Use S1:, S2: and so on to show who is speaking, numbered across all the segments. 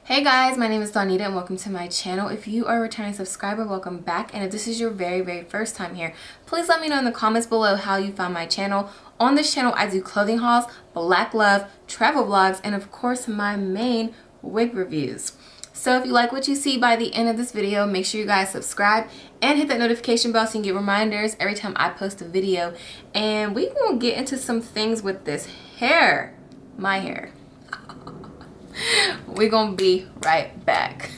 S1: Hey guys, my name is Donita and welcome to my channel. If you are a returning subscriber, welcome back. And if this is your very first time here, please let me know in the comments below how you found my channel. On this channel, I do clothing hauls, black love, travel vlogs, and of course my main wig reviews. So if you like what you see by the end of this video, make sure you guys subscribe and hit that notification bell so you can get reminders every time I post a video. And we're gonna get into some things with this hair, my hair. We're gonna be right back.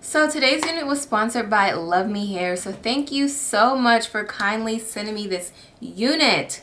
S1: So today's unit was sponsored by Luvme Hair. So thank you so much for kindly sending me this unit.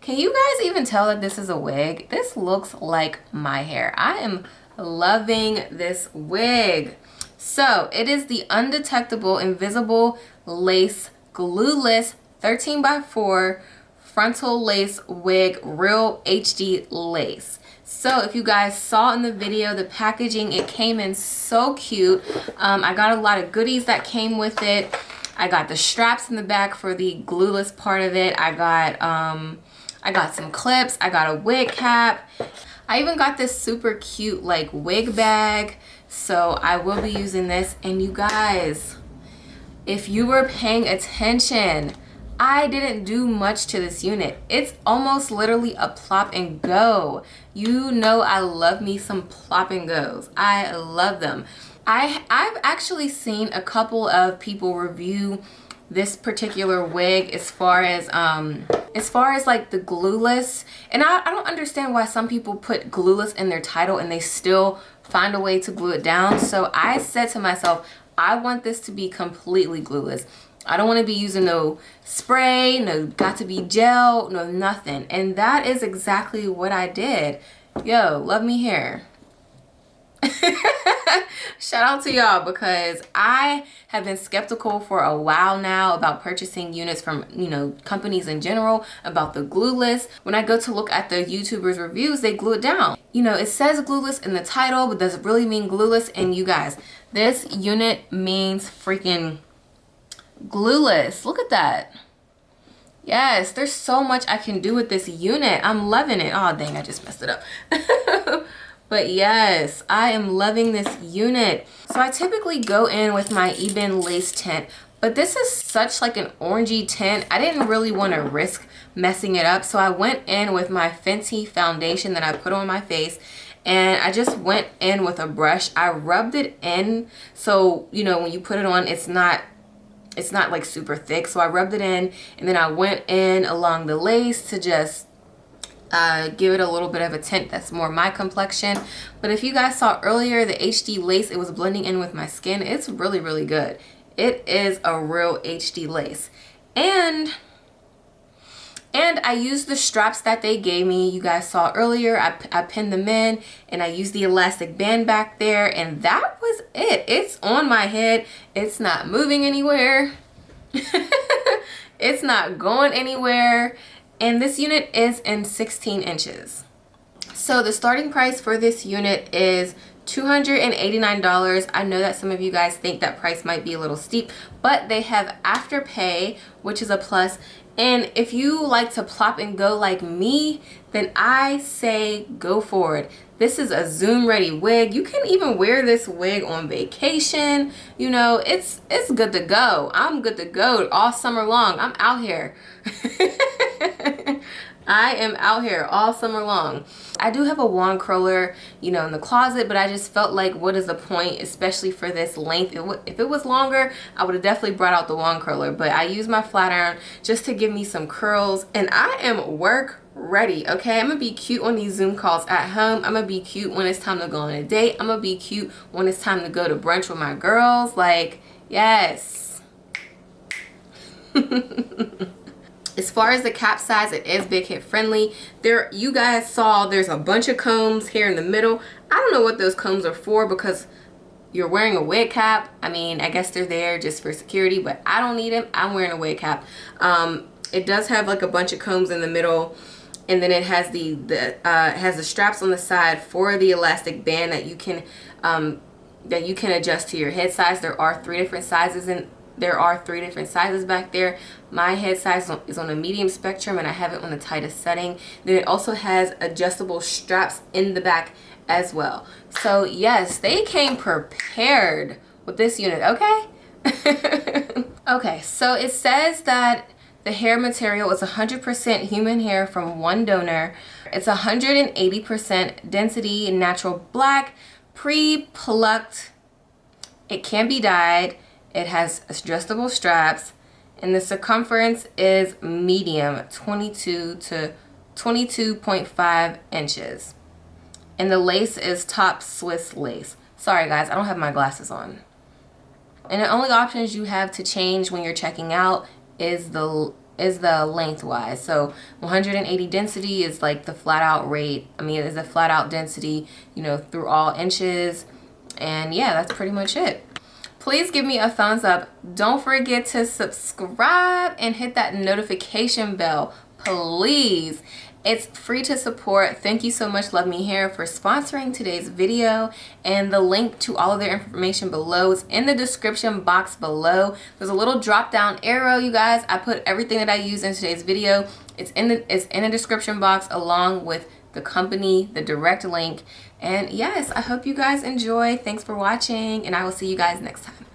S1: Can you guys even tell that this is a wig? This looks like my hair. I am loving this wig. So it is the Undetectable Invisible Lace Glueless 13x4 Frontal Lace Wig, Real HD Lace. So if you guys saw in the video, the packaging, it came in so cute. I got a lot of goodies that came with it. I got the straps in the back for the glueless part of it. I got some clips. I got a wig cap. I even got this super cute like wig bag. So I will be using this. And you guys, If you were paying attention, I didn't do much to this unit. It's almost literally a plop and go. You know I love me some plop and goes. I love them. I've actually seen a couple of people review this particular wig as far as like the glueless, and I don't understand why some people put glueless in their title and they still find a way to glue it down. So I said to myself, I want this to be completely glueless. I don't want to be using no spray, no got to be gel, no nothing. And that is exactly what I did. Yo, love me hair. Shout out to y'all, because I have been skeptical for a while now about purchasing units from, you know, companies in general, about the glueless. When I go to look at the YouTubers reviews, they glue it down. You know, it says glueless in the title, but does it really mean glueless? And you guys, this unit means freaking glueless. Look at that. Yes, there's so much I can do with this unit. I'm loving it. Oh dang, I just messed it up. But yes, I am loving this unit. So I typically go in with my Ebin lace tint, but this is such like an orangey tint. I didn't really want to risk messing it up, so I went in with my Fenty foundation that I put on my face, and I just went in with a brush. I rubbed it in, so you know when you put it on, it's not like super thick. So I rubbed it in, and then I went in along the lace to just give it a little bit of a tint that's more my complexion. But if you guys saw earlier, the HD lace, it was blending in with my skin. It's really, really good. It is a real HD lace. And I used the straps that they gave me. You guys saw earlier, I pinned them in, and I used the elastic band back there, and that was it. It's on my head. It's not moving anywhere. It's not going anywhere. And this unit is in 16 inches. So the starting price for this unit is $289. I know that some of you guys think that price might be a little steep, but they have Afterpay, which is a plus. And if you like to plop and go like me, then I say go for it. This is a Zoom ready wig. You can even wear this wig on vacation. You know, it's good to go. I'm good to go all summer long. I'm out here. I am out here all summer long. I do have a wand curler, you know, in the closet, but I just felt like, what is the point, especially for this length? If it was longer, I would have definitely brought out the wand curler, but I use my flat iron just to give me some curls, and I am work ready, okay? I'm gonna be cute on these Zoom calls at home. I'm gonna be cute when it's time to go on a date. I'm gonna be cute when it's time to go to brunch with my girls. Like, yes. As far as the cap size, it is big hip friendly. There, you guys saw there's a bunch of combs here in the middle. I don't know what those combs are for, because you're wearing a wig cap. I mean, I guess they're there just for security, but I don't need them. I'm wearing a wig cap. It does have like a bunch of combs in the middle, and then it has the straps on the side for the elastic band that you can adjust to your head size. There are three different sizes back there. My head size is on a medium spectrum, and I have it on the tightest setting. Then it also has adjustable straps in the back as well. So yes, they came prepared with this unit, okay? Okay, so it says that the hair material is 100% human hair from one donor. It's 180% density natural black, pre-plucked. It can be dyed. It has adjustable straps, and the circumference is medium, 22 to 22.5 inches. And the lace is top Swiss lace. Sorry guys, I don't have my glasses on. And the only options you have to change when you're checking out is the lengthwise. So 180 density is like the flat out rate. I mean, it is a flat out density, you know, through all inches. And yeah, that's pretty much it. Please give me a thumbs up. Don't forget to subscribe and hit that notification bell, please. It's free to support. Thank you so much, Love Me Hair, for sponsoring today's video. And the link to all of their information below is in the description box below. There's a little drop down arrow, you guys. I put everything that I use in today's video. It's in the description box, along with the company, the direct link. And yes, I hope you guys enjoy. Thanks for watching, and I will see you guys next time.